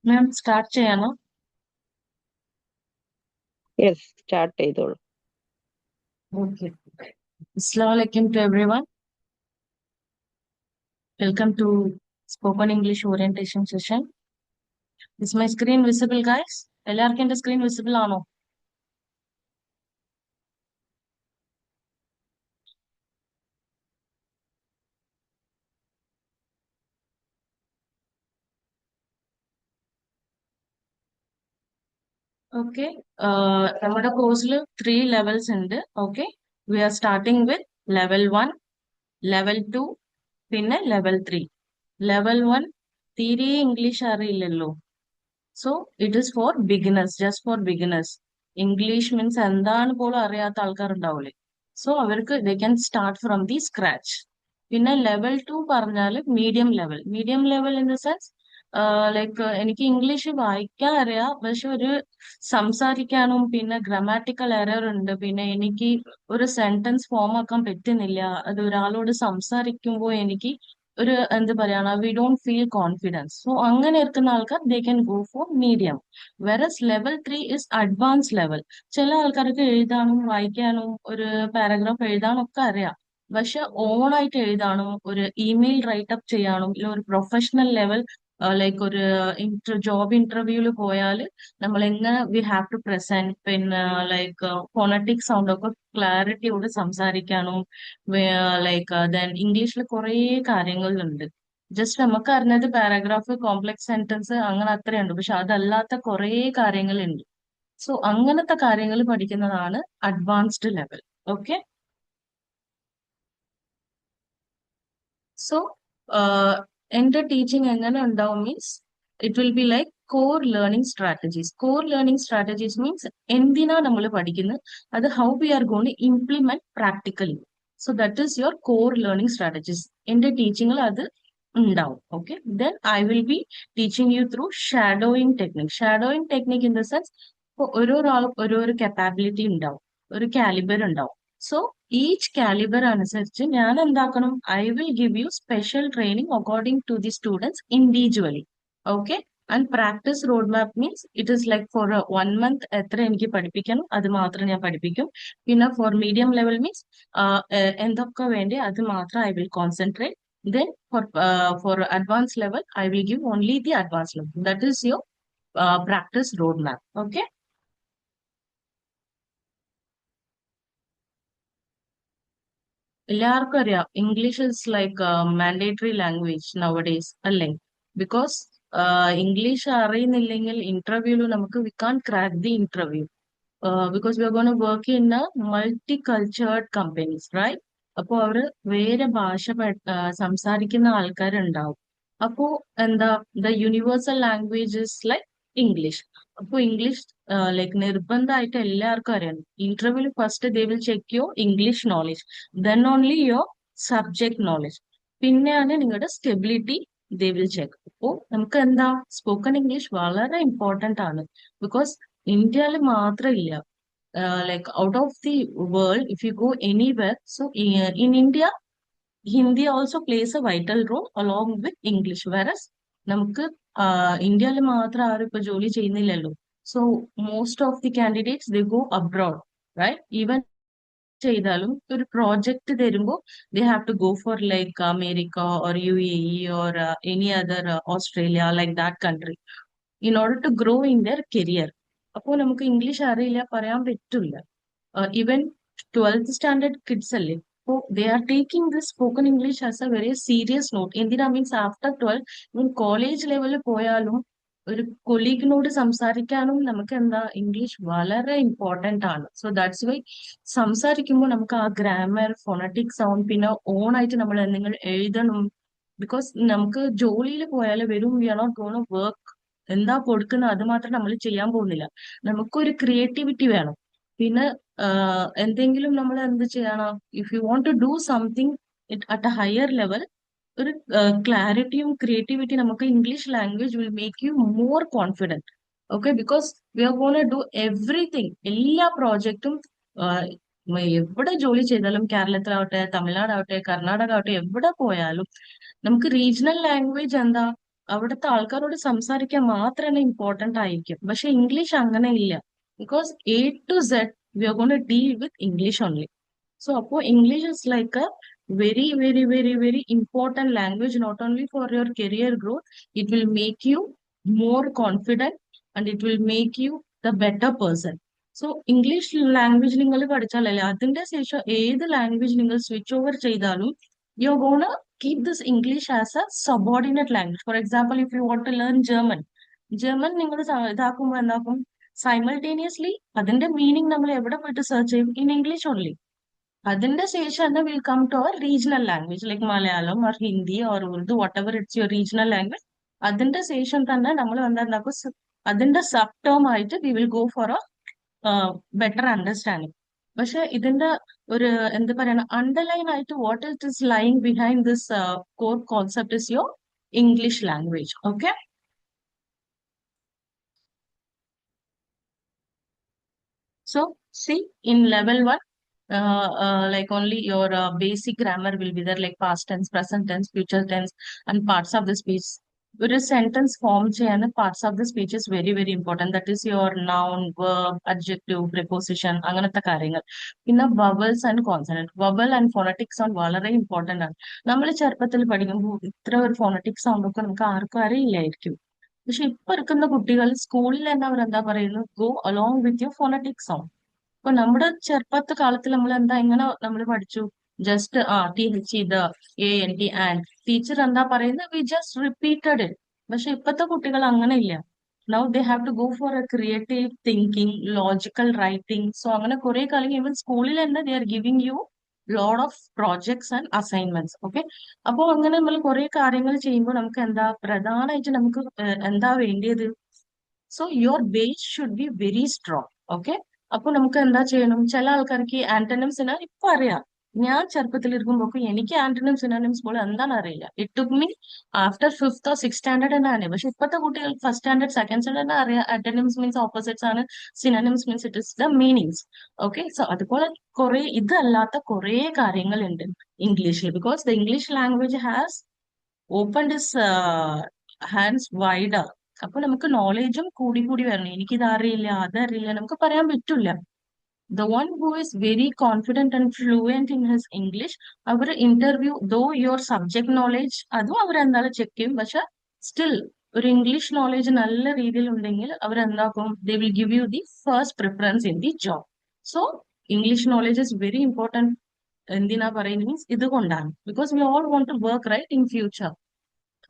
മാം start ചെയ്യാനോ? Yes, start ചെയ്തോളൂ. Okay. Assalamualaikum to everyone. Welcome to Spoken English Orientation Session. Is my screen visible, guys? എല്ലാവർക്കും എന്റെ screen visible ആണോ? Okay. നമ്മുടെ കോഴ്സിൽ 3 ലെവൽസ് ഉണ്ട്. Okay, we are starting with level 1, level 2, പിന്നെ level 3. Level 1 തീരെ ഇംഗ്ലീഷ് അറിയില്ലല്ലോ. So it is for beginners, just for beginners. English means എന്താണ് പോലും അറിയാത്ത ആൾക്കാർ ഉണ്ടാവില്ലേ. സോ അവർക്ക് they can start from the scratch. പിന്നെ ലെവൽ 2 പറഞ്ഞാൽ medium level. Medium level in the sense like എനിക്ക് ഇംഗ്ലീഷ് വായിക്കാൻ അറിയാം, പക്ഷെ ഒരു സംസാരിക്കാനും പിന്നെ ഗ്രമാറ്റിക്കൽ എറർ ഉണ്ട്. പിന്നെ എനിക്ക് ഒരു സെന്റൻസ് ഫോം ആക്കാൻ പറ്റുന്നില്ല. അത് ഒരാളോട് സംസാരിക്കുമ്പോൾ എനിക്ക് ഒരു എന്ത് പറയാണ്, we don't feel confidence. So അങ്ങനെ ഇരിക്കുന്ന ആൾക്കാർ they can go for medium. Versus level 3 is advance level. ചില ആൾക്കാർക്ക് എഴുതാനും വായിക്കാനും ഒരു പാരഗ്രാഫ് എഴുതാനും ഒക്കെ അറിയാം, പക്ഷെ ഓണായിട്ട് എഴുതാനും ഒരു ഇമെയിൽ റൈറ്റപ്പ് ചെയ്യാനും ഇല്ല ഒരു പ്രൊഫഷണൽ ലെവൽ ലൈക്ക് ഒരു ജോബ് ഇന്റർവ്യൂവിൽ പോയാൽ നമ്മൾ എങ്ങനെ വി ഹാവ് ടു പ്രസന്റ്, പിന്നെ ലൈക്ക് ഫോണറ്റിക് സൗണ്ട് ഒക്കെ ക്ലാരിറ്റിയോട് സംസാരിക്കാനും ലൈക്ക് ദെൻ ഇംഗ്ലീഷിൽ കുറേ കാര്യങ്ങളുണ്ട്. ജസ്റ്റ് നമുക്ക് അറിഞ്ഞത് പാരാഗ്രാഫ്, കോംപ്ലക്സ് സെന്റൻസ് അങ്ങനെ അത്രയുണ്ട്, പക്ഷെ അതല്ലാത്ത കുറേ കാര്യങ്ങളുണ്ട്. സോ അങ്ങനത്തെ കാര്യങ്ങൾ പഠിക്കുന്നതാണ് അഡ്വാൻസ്ഡ് ലെവൽ. ഓക്കെ. സോ എന്റെ ടീച്ചിങ് എങ്ങനെ ഉണ്ടാവും means it will be like core learning strategies. Core learning strategies means എന്തിനാ നമ്മൾ പഠിക്കുന്നത്, അത് how we are gonna implement practically. So that is your core learning strategies. എന്റെ ടീച്ചിങ്ങിൽ അത് ഉണ്ടാവും. Okay, then I will be teaching you through shadowing technique. Shadowing technique in the sense ഓരോരാളും ഓരോരോ കപ്പാബിലിറ്റി ഉണ്ടാവും, ഒരു കാലിബർ ഉണ്ടാവും. സോ ഈച്ച് കാലിബർ അനുസരിച്ച് ഞാൻ എന്താക്കണം, I will give you special training according to the students individually. Okay. And practice road map means it is like for 1 month എത്ര എനിക്ക് പഠിപ്പിക്കണം അത് മാത്രം ഞാൻ പഠിപ്പിക്കും. പിന്നെ ഫോർ മീഡിയം ലെവൽ മീൻസ് എന്തൊക്കെ വേണ്ടി അത് മാത്രം I will concentrate. Then for advanced level, I will give only the advanced level. That is your practice roadmap. Okay. എല്ലാവർക്കും അറിയാം English is like mandatory language nowadays അല്ലേ? ബിക്കോസ് ഇംഗ്ലീഷ് അറിയുന്നില്ലെങ്കിൽ ഇന്റർവ്യൂവിൽ നമുക്ക് we can crack the interview. Because we are gone work in a multi cultured companies, right? അപ്പോൾ അവര് വേറെ ഭാഷ സംസാരിക്കുന്ന ആൾക്കാരുണ്ടാവും. അപ്പോ എന്താ, the universal language is like English. അപ്പൊ ഇംഗ്ലീഷ് ലൈക്ക് നിർബന്ധമായിട്ട് എല്ലാവർക്കും അറിയാം. ഇന്റർവ്യൂവിൽ first they will check your English knowledge, then only your subject knowledge, പിന്നെയാണ് നിങ്ങളുടെ സ്റ്റെബിലിറ്റി ദേ വിൽ ചെക്ക്. അപ്പോ നമുക്ക് എന്താ, സ്പോക്കൺ ഇംഗ്ലീഷ് വളരെ ഇമ്പോർട്ടന്റ് ആണ്. ബിക്കോസ് ഇന്ത്യയിൽ മാത്രമില്ല, like out of the world, if you go anywhere, so in India, Hindi also plays a vital role along with English. Whereas നമുക്ക് ഇന്ത്യയിൽ മാത്രം ആരും ഇപ്പൊ ജോലി ചെയ്യുന്നില്ലല്ലോ. So most of the candidates they go abroad, right? Even ചെയ്താലും ഒരു project തരുമ്പോൾ they have to go for like America or UAE or any other Australia like that country in order to grow in their career. അപ്പോൾ നമുക്ക് English അറിയില്ല പറയാൻ പറ്റില്ല. Even 12th standard kids അല്ലേ, അപ്പോൾ they are taking this spoken English as A very serious not. എന്തിനാ means after 12 മീൻ college ലെവലിൽ പോയാലും ഒരു കൊലീഗിനോട് സംസാരിക്കാനും നമുക്ക് എന്താ ഇംഗ്ലീഷ് വളരെ ഇമ്പോർട്ടന്റ് ആണ്. സോ ദാറ്റ്സ് വൈ സംസാരിക്കുമ്പോൾ നമുക്ക് ആ ഗ്രാമർ, ഫോണറ്റിക് സൗണ്ട്, പിന്നെ ഓൺ ആയിട്ട് നമ്മൾ എന്തെങ്കിലും എഴുതണം. ബിക്കോസ് നമുക്ക് ജോലിയിൽ പോയാൽ വെറും we are not gone work, എന്താ കൊടുക്കുന്നത് അത് മാത്രം നമ്മൾ ചെയ്യാൻ പോകുന്നില്ല. നമുക്കൊരു ക്രിയേറ്റിവിറ്റി വേണം. പിന്നെ എന്തെങ്കിലും നമ്മൾ എന്ത് ചെയ്യണം, if you want to do something at a higher level, ഒരു ക്ലാരിറ്റിയും ക്രിയേറ്റിവിറ്റി നമുക്ക് English language will make you more confident. Okay, because we are gone do everything. എല്ലാ പ്രോജക്റ്റും എവിടെ ജോലി ചെയ്താലും, കേരളത്തിലാവട്ടെ, തമിഴ്നാടാവട്ടെ, കർണാടക ആവട്ടെ, എവിടെ പോയാലും നമുക്ക് റീജിയണൽ ലാംഗ്വേജ് എന്താ, അവിടുത്തെ ആൾക്കാരോട് സംസാരിക്കാൻ മാത്രമേ ഇമ്പോർട്ടന്റ് ആയിരിക്കും. പക്ഷെ ഇംഗ്ലീഷ് അങ്ങനെ ഇല്ല. Because A to Z we are gone to deal with English only. So അപ്പോൾ English is like a very, very, very, very important language, not only for your career growth, it will make you more confident and it will make you the better person. So English language നിങ്ങൾ പഠിച്ചാലല്ലേ അതിന്റെ ശേഷം ഏത് language നിങ്ങൾ switch over ചെയ്താലും you gone keep this English as a subordinate language. For example, if you want to learn German, German നിങ്ങൾ ഇതാക്കുമ്പോൾ എന്താക്കും, simultaneously അതിന്റെ മീനിങ് നമ്മൾ എവിടെ പോയിട്ട് സെർച്ച് ചെയ്യും? In English only. അതിന്റെ ശേഷം തന്നെ will come to our regional language like Malayalam or Hindi or Urdu whatever it's your regional language. അതിന്റെ ശേഷം തന്നെ നമ്മൾ എന്താക്കും, അതിന്റെ സബ് ടേം ആയിട്ട് we will go for a better understanding. പക്ഷെ ഇതിന്റെ ഒരു എന്താ പറയണ അണ്ടർലൈൻ ആയിട്ട് what it is lying behind this core concept is your English language. Okay. So see, in level one, like only your basic grammar will be there, like past tense, present tense, future tense, and parts of the speech. ഒരു sentence form ചെയ്യാൻ parts of the speech is very very important. That is your noun, verb, adjective, preposition, അങ്ങനത്തെ കാര്യങ്ങൾ. പിന്നെ vowels and consonant. Vowel and phonetic sound വളരെ important ആണ്. നമ്മൾ ചെറുപ്പത്തിൽ പഠിക്കുമ്പോൾ ഇത്ര ഒരു ഫോണറ്റിക് സൗണ്ട് ഒക്കെ നമുക്ക് ആർക്കും അറിയില്ലായിരിക്കും. പക്ഷെ ഇപ്പൊ ഇരിക്കുന്ന കുട്ടികൾ സ്കൂളിൽ തന്നെ അവരെന്താ പറയുന്നത്, go along with your phonetic sound. അപ്പൊ നമ്മുടെ ചെറുപ്പത്തെ കാലത്തിൽ നമ്മൾ എന്താ എങ്ങനെ നമ്മൾ പഠിച്ചു? ജസ്റ്റ് ടി എച്ച് ഇത് A N T and teacher എന്താ പറയുന്നത്, വി ജസ്റ്റ് റിപ്പീറ്റഡ് ഇറ്റ്. പക്ഷെ ഇപ്പത്തെ കുട്ടികൾ അങ്ങനെ ഇല്ല. Now they have to go for a creative thinking, logical writing. So അങ്ങനെ കുറെ കാലം ഈവൻ സ്കൂളിൽ തന്നെ they are giving you load of projects and assignments. Okay. അപ്പോൾ അങ്ങനെ നമ്മൾ കുറെ കാര്യങ്ങൾ ചെയ്യുമ്പോൾ നമുക്ക് എന്താ പ്രധാനമായിട്ട് നമുക്ക് എന്താ വേണ്ടിയത്? So your base should be very strong. Okay. അപ്പൊ നമുക്ക് എന്താ ചെയ്യണം? ചില ആൾക്കാർക്ക് ആന്റണിംസ് ഇപ്പൊ അറിയാം. ഞാൻ ചെറുപ്പത്തിൽ ഇരിക്കുമ്പോൾ എനിക്ക് ആന്റണിം സിനോണിംസ് പോലും എന്താണ് അറിയില്ല. It took me after fifth or six standard തന്നെയാണ്. പക്ഷെ ഇപ്പോഴത്തെ കുട്ടികൾ ഫസ്റ്റ് സ്റ്റാൻഡേർഡ് സെക്കൻഡ് സ്റ്റാൻഡേർഡ് അറിയാം ആന്റണിംസ് മീൻസ് ഓപ്പോസിറ്റ്സ് ആണ്, synonyms means it is the meanings. Okay. So അതുപോലെ കുറെ ഇതല്ലാത്ത കുറെ കാര്യങ്ങളുണ്ട് ഇംഗ്ലീഷിൽ. Because the English language has open his hands wider. അപ്പൊ നമുക്ക് നോളേജും കൂടി കൂടി വരണം. എനിക്കിത് അറിയില്ല അതറിയില്ല നമുക്ക് പറയാൻ പറ്റില്ല. The one who is very confident and fluent in his English, our interview, though your subject knowledge, അതും അവരെന്തായാലും ചെക്ക് ചെയ്യും. പക്ഷെ സ്റ്റിൽ ഒരു ഇംഗ്ലീഷ് നോളേജ് നല്ല രീതിയിൽ ഉണ്ടെങ്കിൽ അവരെന്താക്കും, they will give you the first preference in the job. So English knowledge is very important. എന്തിനാ പറയുന്നത് മീൻസ് ഇതുകൊണ്ടാണ്. Because we all want to work right in future.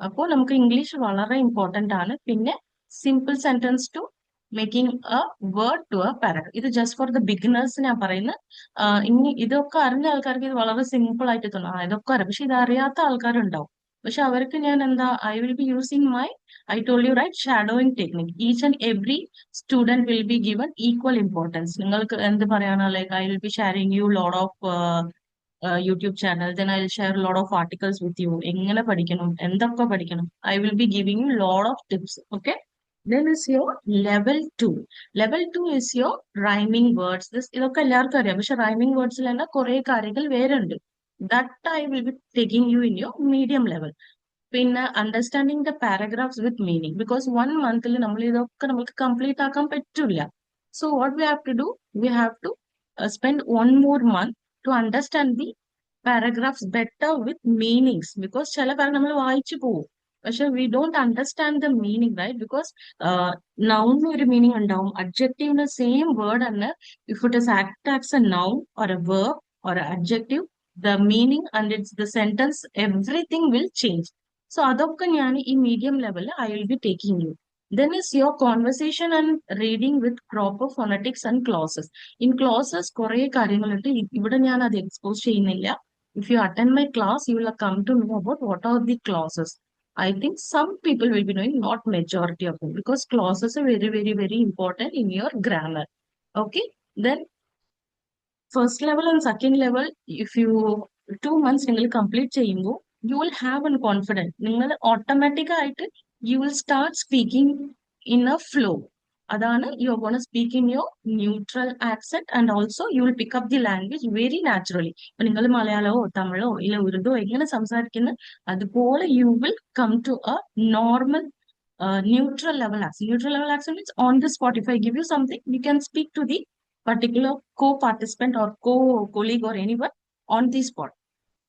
അപ്പോൾ നമുക്ക് ഇംഗ്ലീഷ് വളരെ ഇമ്പോർട്ടന്റ് ആണ്. പിന്നെ simple sentence to making a word to a paragraph. ഇത് just for the beginners ഞാൻ പറയുന്നത്. ഇനി ഇതൊക്കെ അറിഞ്ഞ ആൾക്കാർക്ക് ഇത് വളരെ സിമ്പിൾ ആയിട്ട് തോന്നും, ഇതൊക്കെ അറിയാം. പക്ഷെ ഇത് അറിയാത്ത ആൾക്കാരുണ്ടാവും. പക്ഷെ അവർക്ക് ഞാൻ എന്താ, I will be using my, I told you right, shadowing technique. Each and every student will be given equal importance. നിങ്ങൾക്ക് എന്ത് പറയാനോ, like I will be sharing you load of YouTube channel. Then I will share load of articles with you. എങ്ങനെ പഠിക്കണം, എന്തൊക്കെ പഠിക്കണം, I will be giving you load of tips. Okay. Then is your level 2. Level 2 is your rhyming words. ഇതൊക്കെ എല്ലാവർക്കും അറിയാം. പക്ഷെ rhyming വേർഡ്സിൽ തന്നെ കുറെ കാര്യങ്ങൾ വേറെ ഉണ്ട്. That I will be taking you in your medium level. പിന്നെ understanding the paragraphs with meaning. Because 1 മന്തിൽ നമ്മൾ ഇതൊക്കെ നമുക്ക് കംപ്ലീറ്റ് ആക്കാൻ പറ്റില്ല. So what we have to do, we have to spend 1 more month to understand the paragraphs better with meanings. Because ചില കാര്യം നമ്മൾ വായിച്ചു പോകും, പക്ഷെ we don't understand the meaning, right? Because നൗണിന് ഒരു മീനിങ് ഉണ്ടാവും, അഡ്ജക്റ്റീവിന് സെയിം വേർഡ് തന്നെ. If it is act as A noun or A verb or adjective, the meaning and it's the sentence everything will change. So അതൊക്കെ ഞാൻ ഈ medium ലെവലിൽ I will be taking U. Then is your conversation and reading with proper phonetics and clauses. In clauses കുറെ കാര്യങ്ങളുണ്ട്. ഇവിടെ ഞാൻ അത് expose ചെയ്യുന്നില്ല. If you attend my class, you will come to know about what are the clauses. I think some people will be knowing, not majority of them, because clauses are very, very, very important in your grammar. Okay. Then first level and second level, if you 2 months നിങ്ങൾ complete ചെയ്യുമ്പോൾ you will have a confidence. നിങ്ങൾ automatic ആയിട്ട് you will start speaking in a flow. അതാണ് you are gonna speak in your neutral accent and also you will pick up the language very naturally. ഇപ്പൊ നിങ്ങൾ മലയാളമോ തമിഴോ ഇല്ല ഉറുദോ എങ്ങനെ സംസാരിക്കുന്നു അതുപോലെ you will come to a normal neutral level accent. Neutral level accent means on the spot. If I give you something, you can speak to the particular co-participant or co-colleague or anyone on the spot.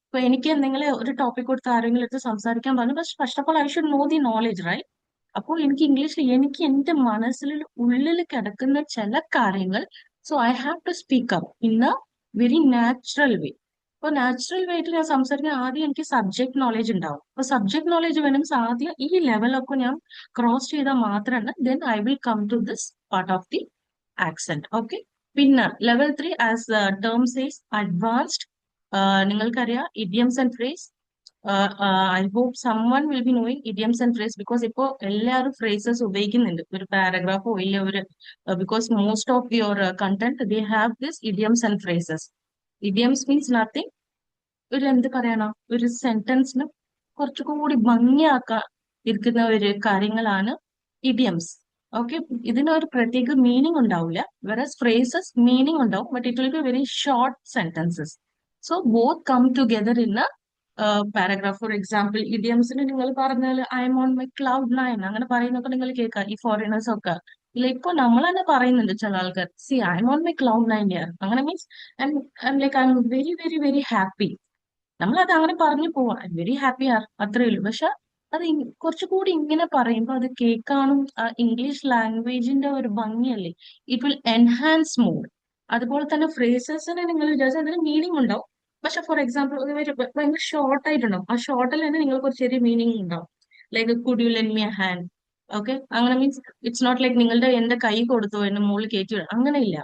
ഇപ്പൊ എനിക്ക് എന്തെങ്കിലും ഒരു topic കൊടുത്ത് ആരെങ്കിലും എടുത്ത് സംസാരിക്കാൻ പറഞ്ഞു, പക്ഷെ first of all I should know the knowledge, right? അപ്പോൾ എനിക്ക് ഇംഗ്ലീഷിൽ എനിക്ക് എന്റെ മനസ്സിൽ ഉള്ളിൽ കിടക്കുന്ന ചില കാര്യങ്ങൾ, so I have to speak up in a very natural way. അപ്പൊ നാച്ചുറൽ വേയിൽ ഞാൻ സംസാരിക്കാൻ ആദ്യം എനിക്ക് സബ്ജക്ട് നോളേജ് ഉണ്ടാവും. അപ്പൊ സബ്ജക്ട് നോളേജ് വേണമെങ്കിൽ ആദ്യം ഈ ലെവലൊക്കെ ഞാൻ ക്രോസ് ചെയ്താൽ മാത്രമാണ് then I will come to this part of the accent. Okay. പിന്നെ level 3 as term says advanced. നിങ്ങൾക്കറിയാം idioms and phrase. I hope someone will be knowing idioms and phrase, because ഇപ്പോൾ എല്ലാവരും ഫ്രേസസ് ഉപയോഗിക്കുന്നുണ്ട് ഒരു പാരഗ്രാഫോ ഇല്ല ഒരു, because most of your content they have this idioms and phrases. Idioms means nothing, ഒരു എന്ത് പറയണം, ഒരു സെന്റൻസിന് കുറച്ചുകൂടി ഭംഗിയാക്കാൻ ഇരിക്കുന്ന ഒരു കാര്യങ്ങളാണ് ഇഡിയംസ്. ഓക്കെ. ഇതിനൊരു പ്രത്യേക മീനിങ് ഉണ്ടാവില്ല, വെറസ് ഫ്രേസസ് മീനിങ് ഉണ്ടാവും, but it will be very short sentences. So both come together in a paragraph. For example ഇഡിയംസിന് നിങ്ങൾ പറഞ്ഞാൽ I am on my cloud nine അങ്ങനെ പറയുന്നൊക്കെ നിങ്ങൾ കേൾക്കാം ഈ ഫോറിനേഴ്സ് ഒക്കെ. ഇല്ല, ഇപ്പൊ നമ്മൾ തന്നെ പറയുന്നുണ്ട് ചില ആൾക്കാർ, see I am on my cloud nine year, അങ്ങനെ means like I am very very very happy. നമ്മളത് അങ്ങനെ പറഞ്ഞു പോവാം, വെരി ഹാപ്പി ആർ അത്രേ ഉള്ളൂ. പക്ഷെ അത് കുറച്ചുകൂടി ഇങ്ങനെ പറയുമ്പോൾ അത് കേൾക്കാനും ഇംഗ്ലീഷ് ലാംഗ്വേജിന്റെ ഒരു ഭംഗിയല്ലേ, ഇറ്റ് വിൽ എൻഹാൻസ് മോർ. അതുപോലെ തന്നെ ഫ്രേസസിന് നിങ്ങൾ വിചാരിച്ചാൽ അതിന് മീനിങ് ഉണ്ടാവും, പക്ഷെ ഫോർ എക്സാമ്പിൾ ഭയങ്കര ഷോർട്ട് ആയിട്ടുണ്ടാവും. ആ ഷോർട്ടിൽ തന്നെ നിങ്ങൾക്ക് ഒരു ചെറിയ മീനിങ് ഉണ്ടാവും. Like could you lend me a hand. Okay. അങ്ങനെ മീൻസ് ഇറ്റ്സ് നോട്ട് ലൈക്ക് നിങ്ങളുടെ എന്റെ കൈ കൊടുത്തോ എന്റെ മുകളിൽ കയറ്റി വിടും, അങ്ങനെ ഇല്ല.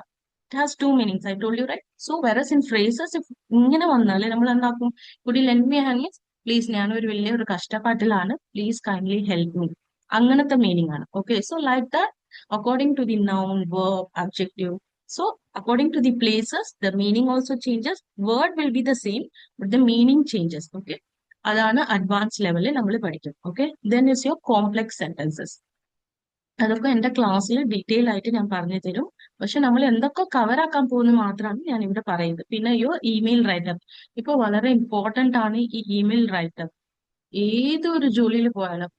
It has two meanings, I told you right. So verbs in phrases ഇങ്ങനെ വന്നാല് നമ്മൾ എന്താക്കും, could you lend me a hand means please ഞാനൊരു വലിയൊരു കഷ്ടപ്പാട്ടിലാണ്, പ്ലീസ് കൈൻഡ്ലി ഹെൽപ്പ് മീ, അങ്ങനത്തെ മീനിങ് ആണ്. Okay. So like that according to the noun verb adjective. So according to the places the meaning also changes. Word will be the same but the meaning changes. Okay. അതാണ് advance ലെവലിൽ നമ്മൾ പഠിക്കും. Okay. Then is your complex sentences. അതൊക്കെ എന്റെ ക്ലാസ്സിൽ detail ആയിട്ട് ഞാൻ പറഞ്ഞു തരും. പക്ഷെ നമ്മൾ എന്തൊക്കെ കവർ ആക്കാൻ പോകുന്നത് മാത്രമാണ് ഞാൻ ഇവിടെ പറയുന്നത്. പിന്നെ യുവർ ഇമെയിൽ റൈറ്റപ്പ് ഇപ്പൊ വളരെ ഇമ്പോർട്ടന്റ് ആണ്. ഈ ഇമെയിൽ റൈറ്റപ്പ് ഏതൊരു ജോലിയിൽ പോയാലും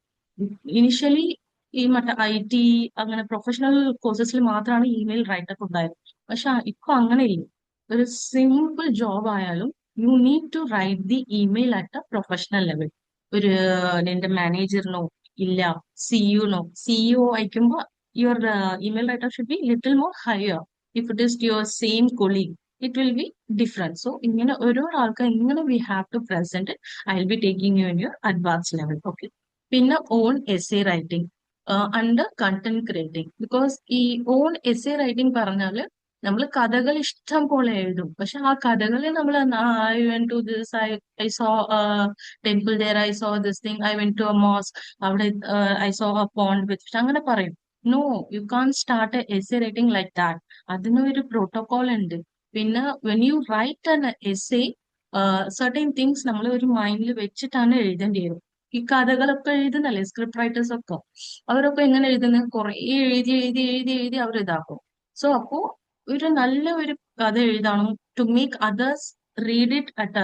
ഇനിഷ്യലി ഈ മറ്റേ IT അങ്ങനെ പ്രൊഫഷണൽ കോഴ്സസിൽ മാത്രമാണ് ഇമെയിൽ റൈറ്റപ്പ് ഉണ്ടായത്. പക്ഷെ ഇപ്പൊ അങ്ങനെ ഇല്ല. ഒരു സിമ്പിൾ ജോബ് ആയാലും you need to write the email at a professional level. ഒരു നിന്റെ മാനേജറിനോ ഇല്ല സിഇഒനോ, സിഇഒ അയക്കുമ്പോൾ your email writer should be little more higher. If it is your same colleague it will be different. So ഇങ്ങനെ ഓരോ ആൾക്കാർ ഇങ്ങനെ we have to present. I will be taking you in your advance level. Okay. പിന്നെ on essay writing and content creating. Because ഈ on essay writing പറഞ്ഞാല് നമ്മൾ കഥകൾ ഇഷ്ടം പോലെ എഴുതും, പക്ഷെ ആ കഥകളെ നമ്മൾ I went to this, I saw temple there, I saw this thing, I went to a mosque, അവിടെ I saw a pond with അങ്ങനെ പറയും. No, you can start a essay writing like that. അതിനൊരു protocol ഉണ്ട്. പിന്നെ when you write an essay certain things നമ്മൾ ഒരു മൈൻഡിൽ വെച്ചിട്ടാണ് എഴുതേണ്ടി വരും. ഈ കഥകളൊക്കെ എഴുതുന്നല്ലേ സ്ക്രിപ്റ്റ് റൈറ്റേഴ്സ് ഒക്കെ, അവരൊക്കെ എങ്ങനെ എഴുതുന്നത്, കുറെ എഴുതി എഴുതി എഴുതി എഴുതി അവർ ഇതാക്കും. സോ അപ്പോ ഒരു നല്ല ഒരു കഥ എഴുതണം to make others read it at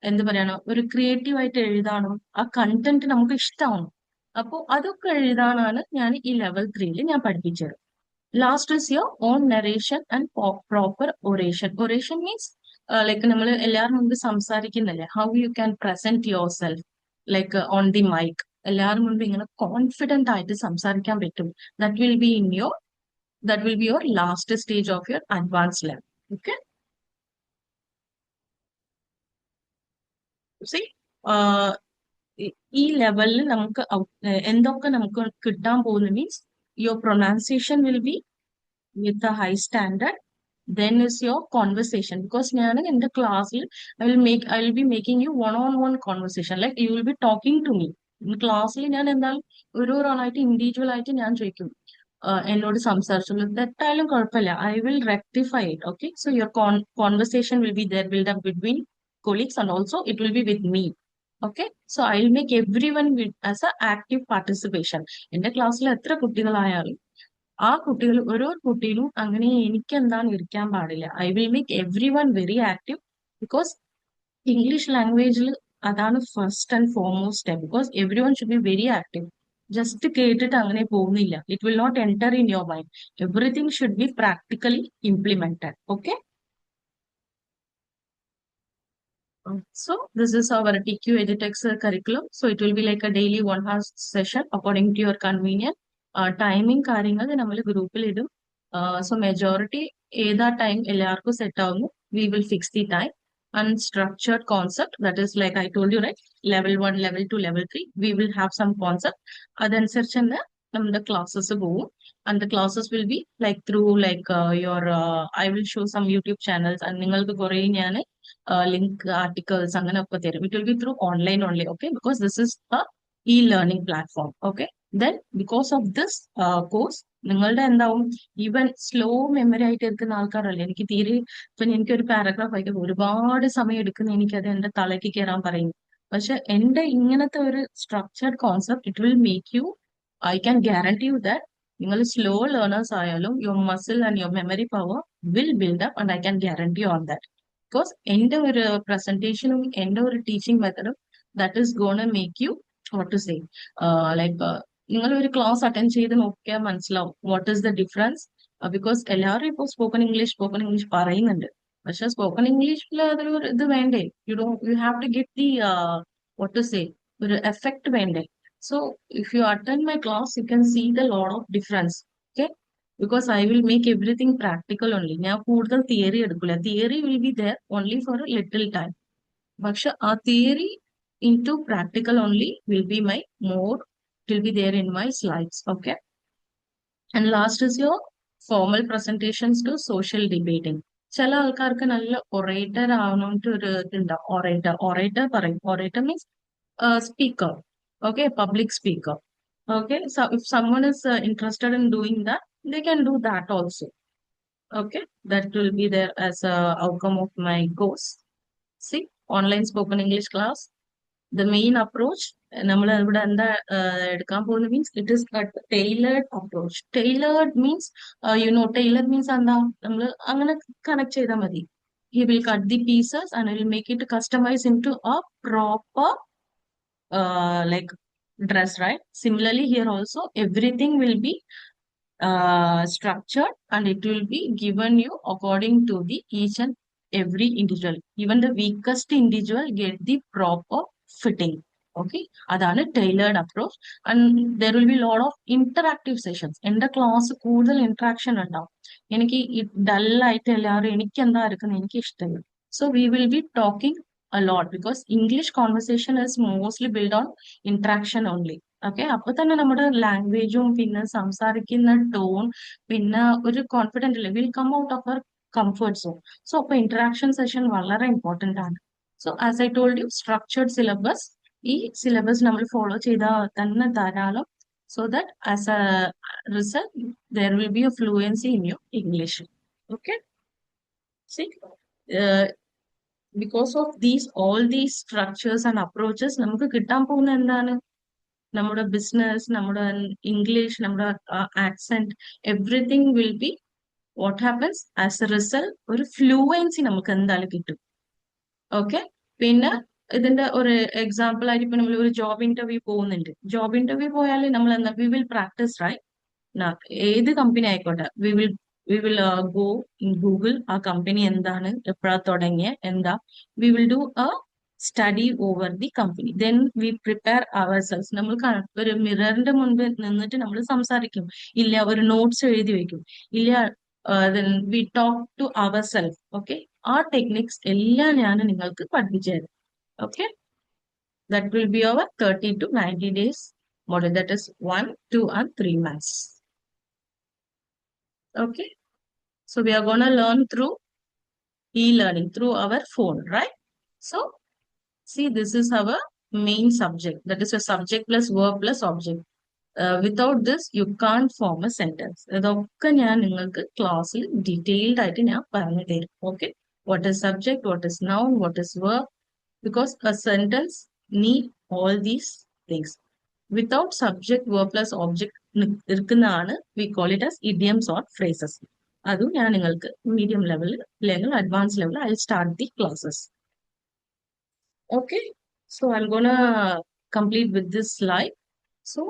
എന്ത് പറയണം, ഒരു ക്രിയേറ്റീവ് ആയിട്ട് എഴുതണം, ആ കണ്ടന്റ് നമുക്ക് ഇഷ്ടമാണ്. അപ്പോ അതൊക്കെ എഴുതാനാണ് ഞാൻ ഈ ലെവൽ 3 ഞാൻ പഠിപ്പിച്ചത്. Last is your own narration and proper oration. Oration means like നമ്മൾ എല്ലാവരും മുമ്പ് സംസാരിക്കുന്നില്ലേ, how you can present yourself like on the mic. എല്ലാവരും മുമ്പ് ഇങ്ങനെ കോൺഫിഡന്റ് ആയിട്ട് സംസാരിക്കാൻ പറ്റും. That will be in your, that will be your last stage of your advanced level. Okay. See, ഈ ലെവലിൽ നമുക്ക് എന്തൊക്കെ നമുക്ക് കിട്ടാൻ പോകുന്നു means your pronunciation will be with a high standard. Then is your conversation. Because ഞാൻ എന്റെ ക്ലാസ്സിൽ I will be making you one on one conversation, like you will be talking to me. ക്ലാസ്സിൽ ഞാൻ എന്തായാലും ഓരോരാളായിട്ട് ഇൻഡിവിജ്വൽ ആയിട്ട് ഞാൻ ചോദിക്കും, എന്നോട് സംസാരിച്ചുള്ളൂ, തെറ്റായാലും കുഴപ്പമില്ല, I will rectify it. Okay. So your conversation will be there build up between colleagues and also it will be with me. Okay. So I will make every one as A active participation. എന്റെ ക്ലാസ്സിൽ എത്ര കുട്ടികളായാലും ആ കുട്ടികൾ ഓരോ കുട്ടിയിലും അങ്ങനെ എനിക്ക് എന്താണ് ഇരിക്കാൻ പാടില്ല. I will make every one very active. Because English ലാംഗ്വേജിൽ അതാണ് first and foremost step. Because every one should be very active. Just കേട്ടിട്ട് അങ്ങനെ പോകുന്നില്ല. It will not enter in your mind. Everything should be practically implemented. Okay. So this is our TQ Editex curriculum. So it will be like a daily 1 hour session according to your convenience. Timing കാര്യങ്ങൾ നമ്മൾ ഗ്രൂപ്പിൽ ഇടും. So majority ഏതാ time എല്ലാവർക്കും set ആവുന്നു, we will fix the time. Unstructured concept, that is like I told you, right? Level 1, level 2, level 3, we will have some concept. അതനുസരിച്ച് തന്നെ നമ്മുടെ ക്ലാസ്സസ് പോവും. And the classes will be like through like your I will show some YouTube channels and നിങ്ങൾക്ക് കുറെ ഞാൻ link articles അങ്ങനെയൊക്കെ തരും. It will be through online only, okay? Because this is a e-learning platform, okay? Then because of this course നിങ്ങളുടെ എന്താവും, even slow memory ആയിട്ട് എടുക്കുന്ന ആൾക്കാരല്ലേ, എനിക്ക് തീരെ ഇപ്പൊ എനിക്കൊരു പാരഗ്രാഫ് വായിക്കുമ്പോൾ ഒരുപാട് സമയം എടുക്കുന്ന എനിക്കത് എന്റെ തലയ്ക്ക് കയറാൻ പറയും. പക്ഷെ എന്റെ ഇങ്ങനത്തെ ഒരു structured concept it will make you, I can guarantee you that നിങ്ങൾ സ്ലോ ലേണേഴ്സ് ആയാലും your muscle and your memory power will build up and I can guarantee on that. Because എന്റെ ഒരു പ്രസന്റേഷനും എന്റെ ഒരു ടീച്ചിങ് മെത്തഡും that is gonna make you what to say like നിങ്ങൾ ഒരു ക്ലാസ് അറ്റൻഡ് ചെയ്ത് നോക്കിയാൽ മനസ്സിലാവും what is the difference. Because എല്ലാവരും ഇപ്പോൾ സ്പോക്കൺ ഇംഗ്ലീഷ് പറയുന്നുണ്ട്. പക്ഷെ സ്പോക്കൺ ഇംഗ്ലീഷിൽ അതൊരു ഇത് വേണ്ടേ? You have to get the what to say ഒരു എഫക്ട് വേണ്ടേ? So if you attend my class you can see the lot of difference. Okay. Because I will make everything practical only. ഞാൻ കൂടുതൽ theory എടുക്കില്ല. Theory will be there only for a little time. പക്ഷെ ആ theory into practical only will be my more, will be there in my slides. Okay. And last is your formal presentations to social debating. ചില ആൾക്കാർക്ക് നല്ല orator ആവണമെന്നിട്ട് ഒരു ഇതുണ്ടാവും. Orator പറയും. Orator means speaker. Okay, public speaker. Okay, so if someone is interested in doing that, they can do that also. Okay, that will be there as a outcome of my course. See, online spoken English class. The main approach നമ്മൾ ഇവിടെ എന്താ എടുക്കാൻ പോകുന്നത് means it is tailored approach. Tailored means tailor means എന്താ, നമ്മൾ അങ്ങനെ connect ചെയ്താൽ മതി. He will cut the pieces and will make it customize into a proper like dress, right? Similarly here also everything will be structured and it will be given you according to the each and every individual. Even the weakest individual get the proper fitting. Okay, അതാണ് tailored approach. And there will be lot of interactive sessions. എന്റെ class കൂടുതൽ interaction ഉണ്ടാവും. എനിക്ക് ഡല്ലായിട്ട് എല്ലാവരും എനിക്ക് എന്താ എടുക്കുന്നത് എനിക്ക് ഇഷ്ടമില്ല. So we will be talking a lot because English conversation is mostly built on interaction only. Okay, അപ്പൊ തന്നെ നമ്മുടെ ലാംഗ്വേജും പിന്നെ സംസാരിക്കുന്ന ടോൺ പിന്നെ ഒരു കോൺഫിഡന്റ് അല്ലേ, will come out of our comfort zone. So അപ്പൊ ഇന്ററാക്ഷൻ സെഷൻ വളരെ ഇമ്പോർട്ടന്റ് ആണ്. So as I told you structured syllabus, ഈ സിലബസ് നമ്മൾ ഫോളോ ചെയ്താൽ തന്നെ ധാരാളം. So that as a result there will be a fluency in your English. Okay, see because of all these structures and approaches നമുക്ക് കിട്ടാൻ പോകുന്ന എന്താണ്, നമ്മുടെ ബിസിനസ്, നമ്മുടെ ഇംഗ്ലീഷ്, നമ്മുടെ accent, everything will be what happens as a result ഒരു fluency നമുക്ക് എന്തായാലും കിട്ടും. ഓക്കെ, പിന്നെ ഇതിന്റെ ഒരു എക്സാമ്പിൾ ആയിട്ട് ഇപ്പൊ നമ്മൾ ഒരു ജോബ് ഇന്റർവ്യൂ പോകുന്നുണ്ട്. ജോബ് ഇന്റർവ്യൂ പോയാൽ നമ്മൾ എന്താ, വി വിൽ പ്രാക്ടീസ്, റൈറ്റ്? ഏത് കമ്പനി ആയിക്കോട്ടെ, we will go in Google ആ കമ്പനി എന്താണ്, എപ്പോഴാ തുടങ്ങിയ എന്താ, we will do a study over the company. Then we prepare ourselves. നമ്മൾ ഒരു മിററിന്റെ മുൻപിൽ നിന്നിട്ട് നമ്മൾ സംസാരിക്കും, ഇല്ല ഒരു നോട്ട്സ് എഴുതി വെക്കും, ഇല്ല then we talk to ourself. Okay, ആ ടെക്നിക്സ് എല്ലാം ഞാൻ നിങ്ങൾക്ക് പഠിപ്പിച്ചു തരും. Okay, that will be our 30 to 90 days model, that is 1, 2 and 3 months. Okay, so we are going to learn through e-learning through our phone, right? So see, this is our main subject, that is a subject plus verb plus object. Without this you can't form a sentence. ഇതൊക്കെ ഞാൻ നിങ്ങൾക്ക് ക്ലാസ്സിൽ detailed ആയിട്ട് ഞാൻ പറഞ്ഞു തരും. Okay, what is subject, what is noun, what is verb, because a sentence need all these things. Without subject verb plus object നിൽക്കുന്നതാണ് we call it as idioms or phrases. അതും ഞാൻ നിങ്ങൾക്ക് മീഡിയം ലെവലിൽ അല്ലെങ്കിൽ അഡ്വാൻസ് ലെവലിൽ I start the classes. Okay, so I am gonna complete with this slide. So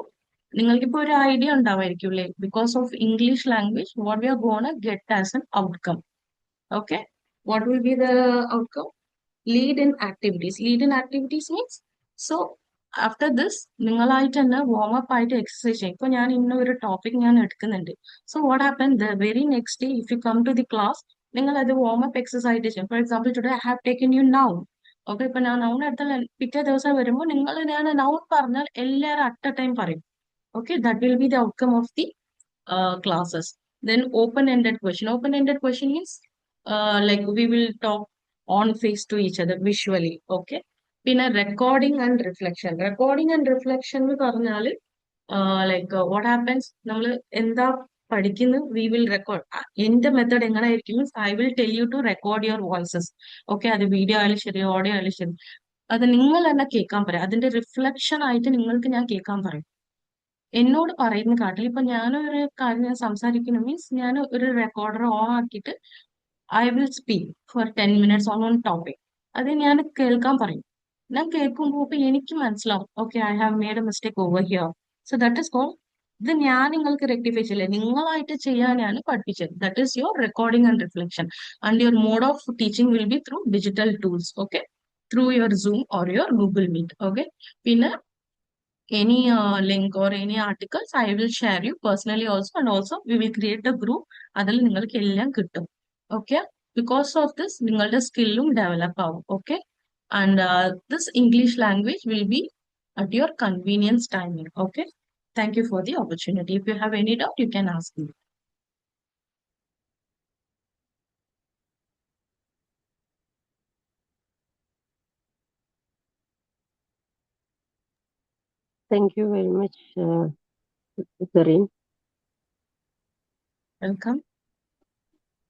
നിങ്ങൾക്കിപ്പോ ഒരു idea ഉണ്ടാവായിരിക്കും അല്ലേ, because of English language what we are gonna get as an outcome. Okay, what will be the outcome? Lead in activities. Lead in activities means, so after this നിങ്ങളായിട്ട് തന്നെ warm up ആയിട്ട് exercise ചെയ്യും. ഇപ്പൊ ഞാൻ ഇന്ന ഒരു topic ഞാൻ എടുക്കുന്നുണ്ട്. So what happen the very next day if you come to the class, നിങ്ങൾ അത് വാം അപ്പ് എക്സസൈസ് ആയിട്ട് ചെയ്യും. For example today I have taken you noun. Okay, ഇപ്പൊ ഞാൻ നൗൺ എടുത്താൽ പിറ്റേ ദിവസം വരുമ്പോൾ നിങ്ങൾ ഞാൻ നൗൺ പറഞ്ഞാൽ എല്ലാവരും അറ്റ് എ ടൈം പറയും. Okay, that will be the outcome of the classes. Then open-ended question. Open-ended question means like we will talk on face to each other visually. Okay. പിന്നെ recording and reflection. Recording and reflection എന്ന് പറഞ്ഞാൽ like what happens, നമ്മൾ എന്താ പഠിക്കുന്നത് we will record. എന്റെ method എങ്ങനെ ആയിരിക്കും, I will tell you to record your voices. Okay, അത് വീഡിയോ ആയാലും ശരി, ഓഡിയോ ആയാലും ശരി, അത് നിങ്ങൾ തന്നെ കേൾക്കാൻ പറയാം. അതിന്റെ റിഫ്ലക്ഷൻ ആയിട്ട് നിങ്ങൾക്ക് ഞാൻ കേൾക്കാൻ പറയും. എന്നോട് പറയുന്ന കാട്ടിൽ ഇപ്പൊ ഞാനൊരു കാര്യം ഞാൻ സംസാരിക്കുന്നു മീൻസ് ഞാൻ ഒരു റെക്കോർഡർ ഓൺ ആക്കിയിട്ട് I will speak for 10 minutes on topic. അത് ഞാൻ കേൾക്കാൻ പറയും. ഞാൻ കേൾക്കുമ്പോൾ ഇപ്പൊ എനിക്ക് മനസ്സിലാവും, okay I have made a mistake over here. So that is call, ഇത് ഞാൻ നിങ്ങൾക്ക് റെക്ടിഫൈ ചെയ്യില്ല, നിങ്ങളായിട്ട് ചെയ്യാനാണ് പഠിപ്പിച്ചത്. That is your recording and reflection. And your mode of teaching will be through digital tools. Okay, through your Zoom or your Google Meet. Okay, പിന്നെ any link or any articles I will share you personally also, and also we will create a group. അതിൽ നിങ്ങൾക്ക് എല്ലാം കിട്ടും. Okay, because of this നിങ്ങളുടെ സ്കില്ലും develop ആവും. Okay, and this English language will be at your convenience timing. Okay, thank you for the opportunity. If you have any doubt you can ask me. Thank you very much, Zareen. Welcome.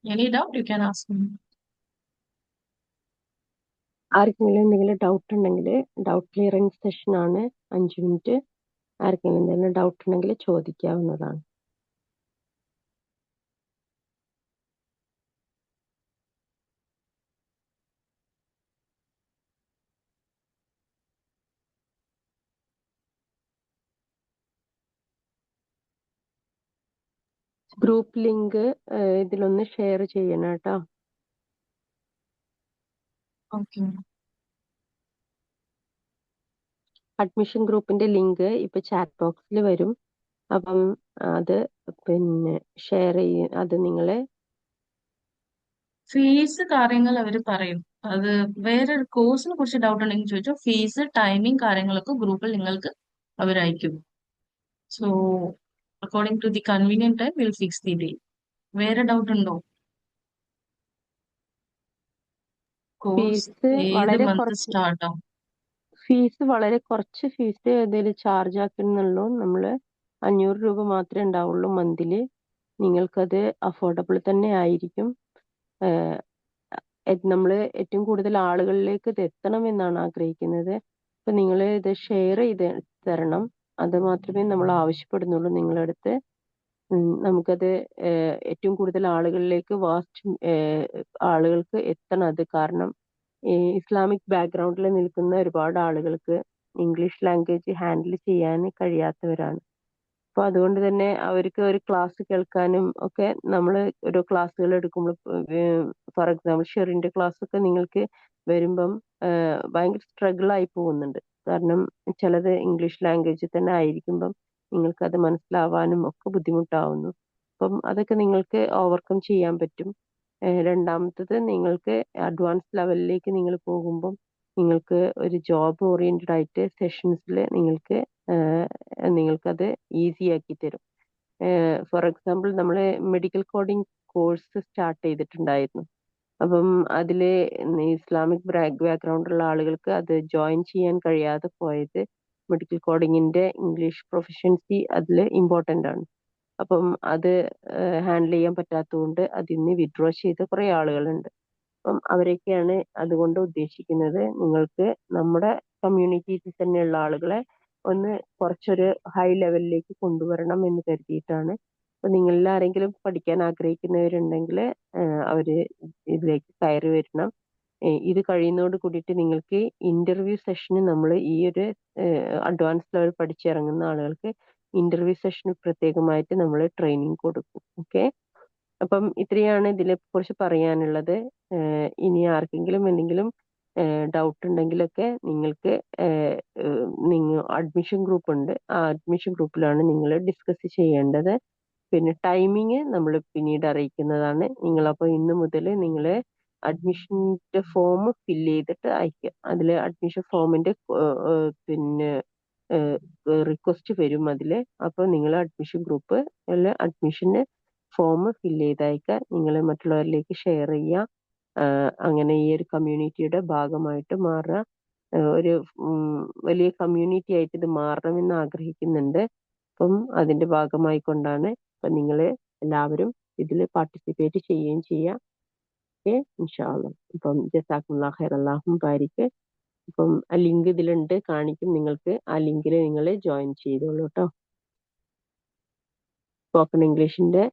Any doubt you can ask me. ആർക്കെങ്കിലും എന്തെങ്കിലും doubt ഉണ്ടെങ്കിൽ doubt clearing session ആണ്, 5 minute. ആർക്കെങ്കിലും എന്തെങ്കിലും doubt ഉണ്ടെങ്കിൽ ചോദിക്കാവുന്നതാണ്. Group link ഇതിലൊന്ന് share ചെയ്യണം കേട്ടോ. Okay. അഡ്മിഷൻ ഗ്രൂപ്പിന്റെ ലിങ്ക് ഇപ്പൊ ചാറ്റ് ബോക്സിൽ വരും. അപ്പം അത് പിന്നെ ഷെയർ ചെയ്യും. അത് നിങ്ങളെ ഫീസ് കാര്യങ്ങൾ അവർ പറയും. അത് വേറെ കോഴ്സിനെ കുറിച്ച് ഡൗട്ട് ഉണ്ടെങ്കിൽ ചോദിച്ചോ. ഫീസ്, ടൈമിംഗ് കാര്യങ്ങളൊക്കെ ഗ്രൂപ്പിൽ നിങ്ങൾക്ക് അവർ അയക്കും. So according to the convenient time will fix the day. വേറെ ഡൗട്ട് ഉണ്ടോ? കോഴ്സ് ഫീസ് ഏത് വളരെ മന്ത് കുറച്ച് സ്റ്റാർട്ട് ആവും? ഫീസ് ഇതിൽ ചാർജ് ആക്കുന്നുള്ളൂ. നമ്മൾ 500 രൂപ മാത്രമേ ഉണ്ടാവുള്ളൂ മന്തില്. നിങ്ങൾക്കത് അഫോർഡബിൾ തന്നെ ആയിരിക്കും. നമ്മൾ ഏറ്റവും കൂടുതൽ ആളുകളിലേക്ക് ഇത് എത്തണം എന്നാണ് ആഗ്രഹിക്കുന്നത്. അപ്പൊ നിങ്ങൾ ഇത് ഷെയർ ചെയ്ത് തരണം. അത് മാത്രമേ നമ്മൾ ആവശ്യപ്പെടുന്നുള്ളൂ നിങ്ങളുടെ അടുത്ത്. നമുക്കത് ഏറ്റവും കൂടുതൽ ആളുകളിലേക്ക് ആളുകൾക്ക് എത്തണം അത്. കാരണം ഈ ഇസ്ലാമിക് ബാക്ക്ഗ്രൗണ്ടിൽ നിൽക്കുന്ന ഒരുപാട് ആളുകൾക്ക് ഇംഗ്ലീഷ് ലാംഗ്വേജ് ഹാൻഡിൽ ചെയ്യാൻ കഴിയാത്തവരാണ്. അപ്പൊ അതുകൊണ്ട് തന്നെ അവർക്ക് ഒരു ക്ലാസ് കേൾക്കാനും ഒക്കെ നമ്മൾ ഓരോ ക്ലാസ്സുകൾ എടുക്കുമ്പോൾ, ഫോർ എക്സാമ്പിൾ ഷെറിന്റെ ക്ലാസ് ഒക്കെ നിങ്ങൾക്ക് വരുമ്പം ഭയങ്കര സ്ട്രഗിൾ ആയി പോകുന്നുണ്ട്. കാരണം ചിലത് ഇംഗ്ലീഷ് ലാംഗ്വേജിൽ തന്നെ ആയിരിക്കുമ്പം നിങ്ങൾക്ക് അത് മനസ്സിലാവാനും ഒക്കെ ബുദ്ധിമുട്ടാവുന്നു. അപ്പം അതൊക്കെ നിങ്ങൾക്ക് ഓവർകം ചെയ്യാൻ പറ്റും. രണ്ടാമത്തത്, നിങ്ങൾക്ക് അഡ്വാൻസ് ലെവലിലേക്ക് നിങ്ങൾ പോകുമ്പം നിങ്ങൾക്ക് ഒരു ജോബ് ഓറിയന്റഡ് ആയിട്ട് സെഷൻസിൽ നിങ്ങൾക്കത് ഈസി ആക്കി തരും. ഫോർ എക്സാമ്പിൾ നമ്മൾ മെഡിക്കൽ കോഡിംഗ് കോഴ്സ് സ്റ്റാർട്ട് ചെയ്തിട്ടുണ്ടായിരുന്നു. അപ്പം അതില് ഇസ്ലാമിക് ബാക്ക്ഗ്രൗണ്ടുള്ള ആളുകൾക്ക് അത് ജോയിൻ ചെയ്യാൻ കഴിയാതെ പോയത് മെഡിക്കൽ കോഡിങ്ങിന്റെ ഇംഗ്ലീഷ് പ്രൊഫഷൻസി അതിൽ ഇമ്പോർട്ടൻ്റ് ആണ്. അപ്പം അത് ഹാൻഡിൽ ചെയ്യാൻ പറ്റാത്തതുകൊണ്ട് അതിൽ നിന്ന് വിഡ്രോ ചെയ്ത കുറെ ആളുകളുണ്ട്. അപ്പം അവരൊക്കെയാണ് അതുകൊണ്ട് ഉദ്ദേശിക്കുന്നത്. നിങ്ങൾക്ക് നമ്മുടെ കമ്മ്യൂണിറ്റിയിൽ തന്നെയുള്ള ആളുകളെ ഒന്ന് കുറച്ചൊരു ഹൈ ലെവലിലേക്ക് കൊണ്ടുവരണം എന്ന് കരുതിയിട്ടാണ്. അപ്പൊ നിങ്ങളിൽ ആരെങ്കിലും പഠിക്കാൻ ആഗ്രഹിക്കുന്നവരുണ്ടെങ്കിൽ അവര് ഇതിലേക്ക് കയറി വരണം. ഇത് കഴിയുന്നതോട് കൂടിയിട്ട് നിങ്ങൾക്ക് ഇന്റർവ്യൂ സെഷന് നമ്മൾ ഈ ഒരു അഡ്വാൻസ് ലെവൽ പഠിച്ചിറങ്ങുന്ന ആളുകൾക്ക് ഇന്റർവ്യൂ സെഷന് പ്രത്യേകമായിട്ട് നമ്മൾ ട്രെയിനിങ് കൊടുക്കും. ഓക്കെ, അപ്പം ഇത്രയാണ് ഇതിനെ കുറിച്ച് പറയാനുള്ളത്. ഇനി ആർക്കെങ്കിലും എന്തെങ്കിലും ഡൗട്ട് ഉണ്ടെങ്കിലൊക്കെ നിങ്ങൾക്ക് നിങ്ങൾ അഡ്മിഷൻ ഗ്രൂപ്പ് ഉണ്ട്, ആ അഡ്മിഷൻ ഗ്രൂപ്പിലാണ് നിങ്ങൾ ഡിസ്കസ് ചെയ്യേണ്ടത്. പിന്നെ ടൈമിങ് നമ്മൾ പിന്നീട് അറിയിക്കുന്നതാണ്. നിങ്ങളപ്പോൾ ഇന്ന് മുതൽ നിങ്ങൾ അഡ്മിഷന്റെ ഫോം ഫില്ല് ചെയ്തിട്ട് അയക്കുക. അതിൽ അഡ്മിഷൻ ഫോമിന്റെ പിന്നെ റിക്വസ്റ്റ് വരും അതില്. അപ്പൊ നിങ്ങൾ അഡ്മിഷൻ ഗ്രൂപ്പ് അഡ്മിഷന് ഫോം ഫില്ല് ചെയ്ത് അയക്കുക. നിങ്ങൾ മറ്റുള്ളവരിലേക്ക് ഷെയർ ചെയ്യുക. അങ്ങനെ ഈ ഒരു കമ്മ്യൂണിറ്റിയുടെ ഭാഗമായിട്ട് മാറുക. ഒരു വലിയ കമ്മ്യൂണിറ്റി ആയിട്ട് ഇത് മാറണമെന്ന് ആഗ്രഹിക്കുന്നുണ്ട്. അപ്പം അതിന്റെ ഭാഗമായി കൊണ്ടാണ് അപ്പൊ നിങ്ങൾ എല്ലാവരും ഇതിൽ പാർട്ടിസിപ്പേറ്റ് ചെയ്യുകയും ചെയ്യാം. ഓക്കെ, ഇൻഷാ അല്ലാ. അപ്പം ജസാക്കുമുല്ലാഹ് ഖൈർ, അല്ലാഹു ബാരിക്. അപ്പം ആ ലിങ്ക് ഇതിലുണ്ട്, കാണിക്കും നിങ്ങൾക്ക്. ആ ലിങ്കിൽ നിങ്ങൾ ജോയിൻ ചെയ്തോളൂ കേട്ടോ. സ്പോക്കൺ ഇംഗ്ലീഷിന്റെ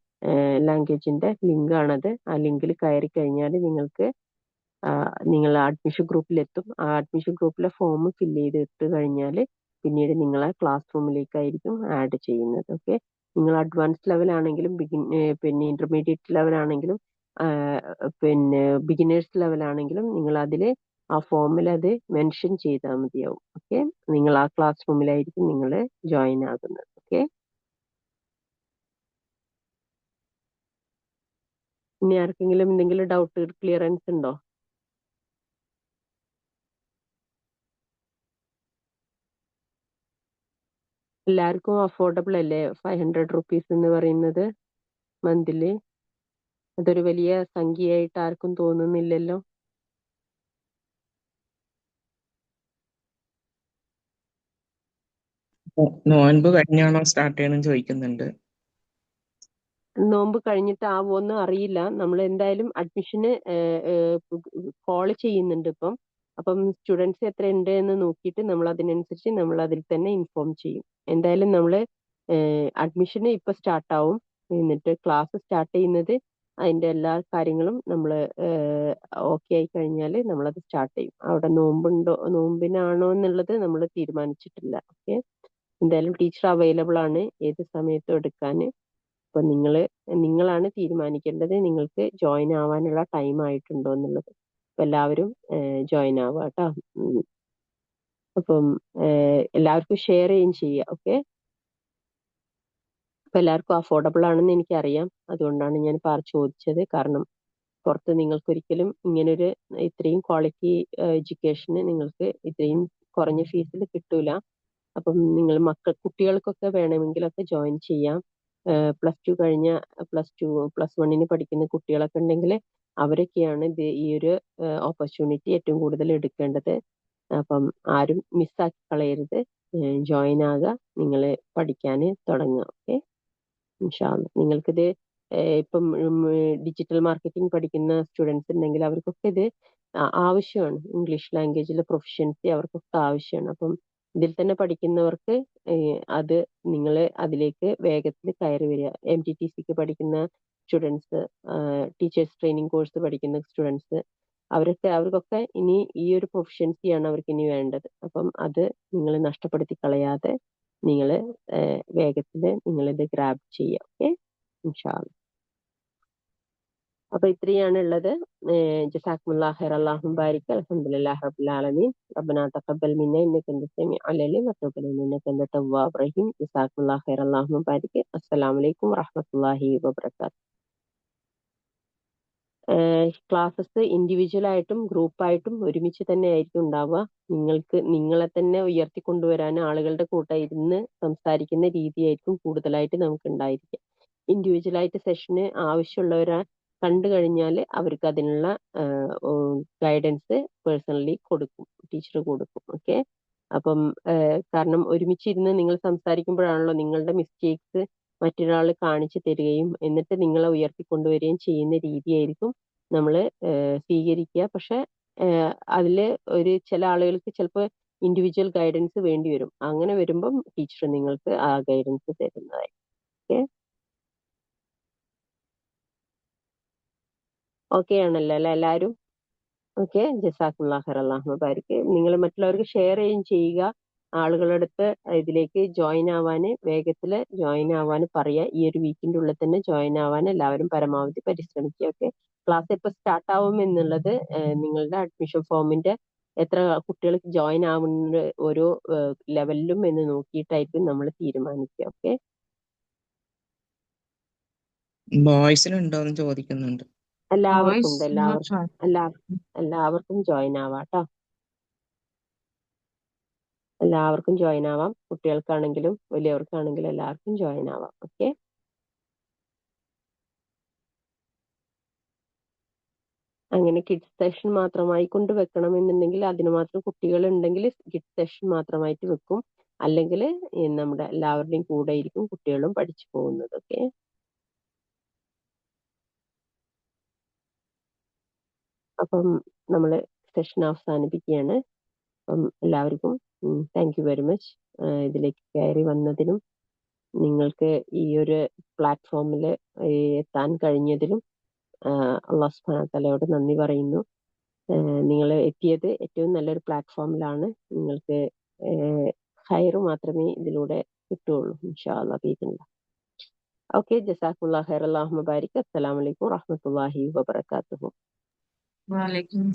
ലാംഗ്വേജിന്റെ ലിങ്ക് ആണത്. ആ ലിങ്കിൽ കയറി കഴിഞ്ഞാൽ നിങ്ങൾക്ക് നിങ്ങൾ അഡ്മിഷൻ ഗ്രൂപ്പിലെത്തും. ആ അഡ്മിഷൻ ഗ്രൂപ്പിലെ ഫോം ഫില്ല് ചെയ്തിട്ട് കഴിഞ്ഞാൽ പിന്നീട് നിങ്ങളെ ക്ലാസ് റൂമിലേക്കായിരിക്കും ആഡ് ചെയ്യുന്നത്. ഓക്കെ, നിങ്ങൾ അഡ്വാൻസ് ലെവൽ ആണെങ്കിലും പിന്നെ ഇന്റർമീഡിയറ്റ് ലെവൽ ആണെങ്കിലും പിന്നെ ബിഗിനേഴ്സ് ലെവൽ ആണെങ്കിലും നിങ്ങൾ അതിൽ ആ ഫോമിൽ അത് മെൻഷൻ ചെയ്താൽ മതിയാവും. ഓക്കെ, നിങ്ങൾ ആ ക്ലാസ് റൂമിലായിരിക്കും നിങ്ങൾ ജോയിൻ ആകുന്നത്. ഓക്കെ, ഇനി ആർക്കെങ്കിലും എന്തെങ്കിലും ഡൗട്ട് ക്ലിയറൻസ് ഉണ്ടോ? എല്ലാവർക്കും അഫോർഡബിൾ അല്ലേ 500 റുപ്പീസ് എന്ന് പറയുന്നത് മന്ത്ലി? അതൊരു വലിയ സംഖ്യയായിട്ട് ആർക്കും തോന്നുന്നില്ലല്ലോ. നോൻപ് കഴിഞ്ഞാണോ സ്റ്റാർട്ട് ചെയ്യണമെന്ന് ചോദിക്കുന്നുണ്ട്. നോമ്പ് കഴിഞ്ഞിട്ടാവോന്ന് അറിയില്ല. നമ്മൾ എന്തായാലും അഡ്മിഷന് കോൾ ചെയ്യുന്നുണ്ട് ഇപ്പം. അപ്പം സ്റ്റുഡൻസ് എത്ര ഉണ്ട് എന്ന് നോക്കിയിട്ട് നമ്മൾ അതിനനുസരിച്ച് നമ്മൾ അതിൽ തന്നെ ഇൻഫോം ചെയ്യും. എന്തായാലും നമ്മൾ അഡ്മിഷന് ഇപ്പൊ സ്റ്റാർട്ട് ആവും. എന്നിട്ട് ക്ലാസ് സ്റ്റാർട്ട് ചെയ്യുന്നത് അതിന്റെ എല്ലാ കാര്യങ്ങളും നമ്മൾ ഓക്കെ ആയി കഴിഞ്ഞാൽ നമ്മളത് സ്റ്റാർട്ട് ചെയ്യും. അവിടെ നോമ്പിനാണോ എന്നുള്ളത് നമ്മൾ തീരുമാനിച്ചിട്ടില്ല. ഓക്കെ, എന്തായാലും ടീച്ചർ അവൈലബിൾ ആണ് ഏത് സമയത്തും എടുക്കാൻ. അപ്പൊ നിങ്ങളാണ് തീരുമാനിക്കേണ്ടത് നിങ്ങൾക്ക് ജോയിൻ ആവാനുള്ള ടൈം ആയിട്ടുണ്ടോ എന്നുള്ളത്. അപ്പൊ എല്ലാവരും ജോയിൻ ആവുക കേട്ടോ. അപ്പം എല്ലാവർക്കും ഷെയർ ചെയ്യുകയും ചെയ്യുക. ഓക്കെ, അപ്പൊ എല്ലാവർക്കും അഫോർഡബിൾ ആണെന്ന് എനിക്കറിയാം. അതുകൊണ്ടാണ് ഞാൻ ചോദിച്ചത്. കാരണം പുറത്ത് നിങ്ങൾക്ക് ഒരിക്കലും ഇങ്ങനൊരു ഇത്രയും ക്വാളിറ്റി എഡ്യൂക്കേഷന് നിങ്ങൾക്ക് ഇത്രയും കുറഞ്ഞ ഫീസിൽ കിട്ടൂല. അപ്പം നിങ്ങൾ കുട്ടികൾക്കൊക്കെ വേണമെങ്കിലൊക്കെ ജോയിൻ ചെയ്യാം. +2 കഴിഞ്ഞ +1 പഠിക്കുന്ന കുട്ടികളൊക്കെ ഉണ്ടെങ്കിൽ അവരൊക്കെയാണ് ഈ ഒരു ഓപ്പർച്യൂണിറ്റി ഏറ്റവും കൂടുതൽ എടുക്കേണ്ടത്. അപ്പം ആരും മിസ്സാക്കി കളയരുത്. ജോയിൻ ആകുക, നിങ്ങൾ പഠിക്കാൻ തുടങ്ങുക. ഓക്കെ, ഇൻഷാ അല്ലാ. നിങ്ങൾക്കിത് ഇപ്പം ഡിജിറ്റൽ മാർക്കറ്റിംഗ് പഠിക്കുന്ന സ്റ്റുഡൻസ് ഉണ്ടെങ്കിൽ അവർക്കൊക്കെ ഇത് ആവശ്യമാണ്. ഇംഗ്ലീഷ് ലാംഗ്വേജിലെ പ്രൊഫഷ്യൻസി അവർക്കൊക്കെ ആവശ്യമാണ്. അപ്പം ഇതിൽ തന്നെ പഠിക്കുന്നവർക്ക് അത് നിങ്ങൾ അതിലേക്ക് വേഗത്തിൽ കയറി വരിക. MTTC പഠിക്കുന്ന സ്റ്റുഡൻസ്, ടീച്ചേഴ്സ് ട്രെയിനിങ് കോഴ്സ് പഠിക്കുന്ന സ്റ്റുഡൻസ്, അവർക്കൊക്കെ ഇനി ഈ ഒരു പ്രൊഫഷ്യൻസിയാണ് അവർക്ക് ഇനി വേണ്ടത്. അപ്പം അത് നിങ്ങൾ നഷ്ടപ്പെടുത്തി കളയാതെ നിങ്ങൾ വേഗത്തിൽ നിങ്ങളിത് ഗ്രാബ് ചെയ്യുക. ഓക്കെ, ഇൻഷാ അല്ലാ. അപ്പൊ ഇത്രയാണ് ഉള്ളത്. ജസാക്കുമുല്ലാഹ് ഖൈർ, അല്ലാഹു ബാരിക്. അൽഹംദുലില്ലാഹി റബ്ബിൽ ആലമീൻ. റബ്ബനാ തഖബ്ബൽ മിന്നാ ഇന്നക അൻത സമീഉൽ അലീം വതുബ് അലൈനാ ഇന്നക അൻത തവ്വാബുർ റഹീം. ജസാക്കുമുല്ലാഹ് ഖൈർ, അല്ലാഹു ബാരിക്. അസ്സലാമു അലൈക്കും വറഹ്മത്തുള്ളാഹി വബറകാതുഹു. ക്ലാസ്സസ് ഇൻഡിവിജ്വൽ ആയിട്ടും ഗ്രൂപ്പായിട്ടും ഒരുമിച്ച് തന്നെ ആയിരിക്കും ഉണ്ടാവുക. നിങ്ങളെ തന്നെ ഉയർത്തിക്കൊണ്ടുവരാൻ ആളുകളുടെ കൂടെ ഇരുന്ന് സംസാരിക്കുന്ന രീതിയായിരിക്കും കൂടുതലായിട്ട് നമുക്ക് ഉണ്ടായിരിക്കുക. ഇൻഡിവിജ്വലായിട്ട് സെഷന് ആവശ്യമുള്ളവരെ കണ്ടു കഴിഞ്ഞാൽ അവർക്ക് അതിനുള്ള ഗൈഡൻസ് പേഴ്സണലി കൊടുക്കും, ടീച്ചർ കൊടുക്കും. ഓക്കെ, അപ്പം കാരണം ഒരുമിച്ചിരുന്ന് നിങ്ങൾ സംസാരിക്കുമ്പോഴാണല്ലോ നിങ്ങളുടെ മിസ്റ്റേക്സ് മറ്റൊരാൾ കാണിച്ചു തരികയും എന്നിട്ട് നിങ്ങളെ ഉയർത്തിക്കൊണ്ടുവരികയും ചെയ്യുന്ന രീതിയായിരിക്കും നമ്മൾ സ്വീകരിക്കുക. പക്ഷെ അതില് ചില ആളുകൾക്ക് ചിലപ്പോൾ ഇൻഡിവിജ്വൽ ഗൈഡൻസ് വേണ്ടി വരും. അങ്ങനെ വരുമ്പം ടീച്ചർ നിങ്ങൾക്ക് ആ ഗൈഡൻസ് തരുന്നതായി. ഓക്കെ ആണല്ലോ അല്ലെ എല്ലാവരും? ഓക്കെ, ജസാക്കുമുല്ലാഹ് ഖൈർ, അല്ലാഹു ബാരിക്. നിങ്ങൾ മറ്റുള്ളവർക്ക് ഷെയർ ചെയ്യുക. ആളുകളുടെ അടുത്ത് ഇതിലേക്ക് ജോയിൻ ആവാന്, വേഗത്തില് ജോയിൻ ആവാന് പറയുക. ഈ ഒരു വീക്കിന്റെ ഉള്ളിൽ തന്നെ ജോയിൻ ആവാൻ എല്ലാവരും പരമാവധി പരിശ്രമിക്കുക. ഓക്കെ, ക്ലാസ് എപ്പോൾ സ്റ്റാർട്ട് ആവും എന്നുള്ളത് നിങ്ങളുടെ അഡ്മിഷൻ ഫോമിന്റെ എത്ര കുട്ടികൾ ജോയിൻ ആവുന്ന ഓരോ ലെവലിലും എന്ന് നോക്കിയിട്ടായിരിക്കും നമ്മൾ തീരുമാനിക്കുക. ഓക്കെ, ബോയ്സിനുണ്ടോന്ന് ചോദിക്കുന്നുണ്ട്. എല്ലാവർക്കും Voice ഉണ്ട്, not sure. എല്ലാവർക്കും ജോയിൻ ആവാം കേട്ടോ. എല്ലാവർക്കും ജോയിൻ ആവാം, കുട്ടികൾക്കാണെങ്കിലും വലിയവർക്കാണെങ്കിലും എല്ലാവർക്കും ജോയിൻ ആവാം. ഓക്കെ, അങ്ങനെ കിഡ്സ് സെഷൻ മാത്രമായി കൊണ്ട് വെക്കണമെന്നുണ്ടെങ്കിൽ അതിന് മാത്രം കുട്ടികൾ ഉണ്ടെങ്കിൽ കിഡ്സ് സെഷൻ മാത്രമായിട്ട് വെക്കും. അല്ലെങ്കിൽ നമ്മുടെ എല്ലാവരുടെയും കൂടെ ഇരിക്കും കുട്ടികളും പഠിച്ചു പോകുന്നത്. ഓക്കെ, അപ്പം നമ്മൾ സെഷൻ അവസാനിപ്പിക്കുകയാണ്. അപ്പം എല്ലാവർക്കും താങ്ക് യു വെരി മച്ച് ഇതിലേക്ക് കയറി വന്നതിനും നിങ്ങൾക്ക് ഈ ഒരു പ്ലാറ്റ്ഫോമിൽ എത്താൻ കഴിഞ്ഞതിലും അള്ളാഹു സുബ്ഹാനഹു വ തആലയോട് നന്ദി പറയുന്നു. നിങ്ങൾ എത്തിയത് ഏറ്റവും നല്ലൊരു പ്ലാറ്റ്ഫോമിലാണ്. നിങ്ങൾക്ക് ഖൈർ മാത്രമേ ഇതിലൂടെ കിട്ടുകയുള്ളൂ ഇൻഷാ അല്ലാഹ് ബിഇദ്നില്ലാഹ്. ഓക്കെ, ജസാക്കുമുല്ലാഹ് ഖൈർ, അല്ലാഹുമ്മ ബാരിക്. അസ്സലാമു അലൈക്കും വറഹ്മത്തുള്ളാഹി വബറകാതുഹു. Walaikum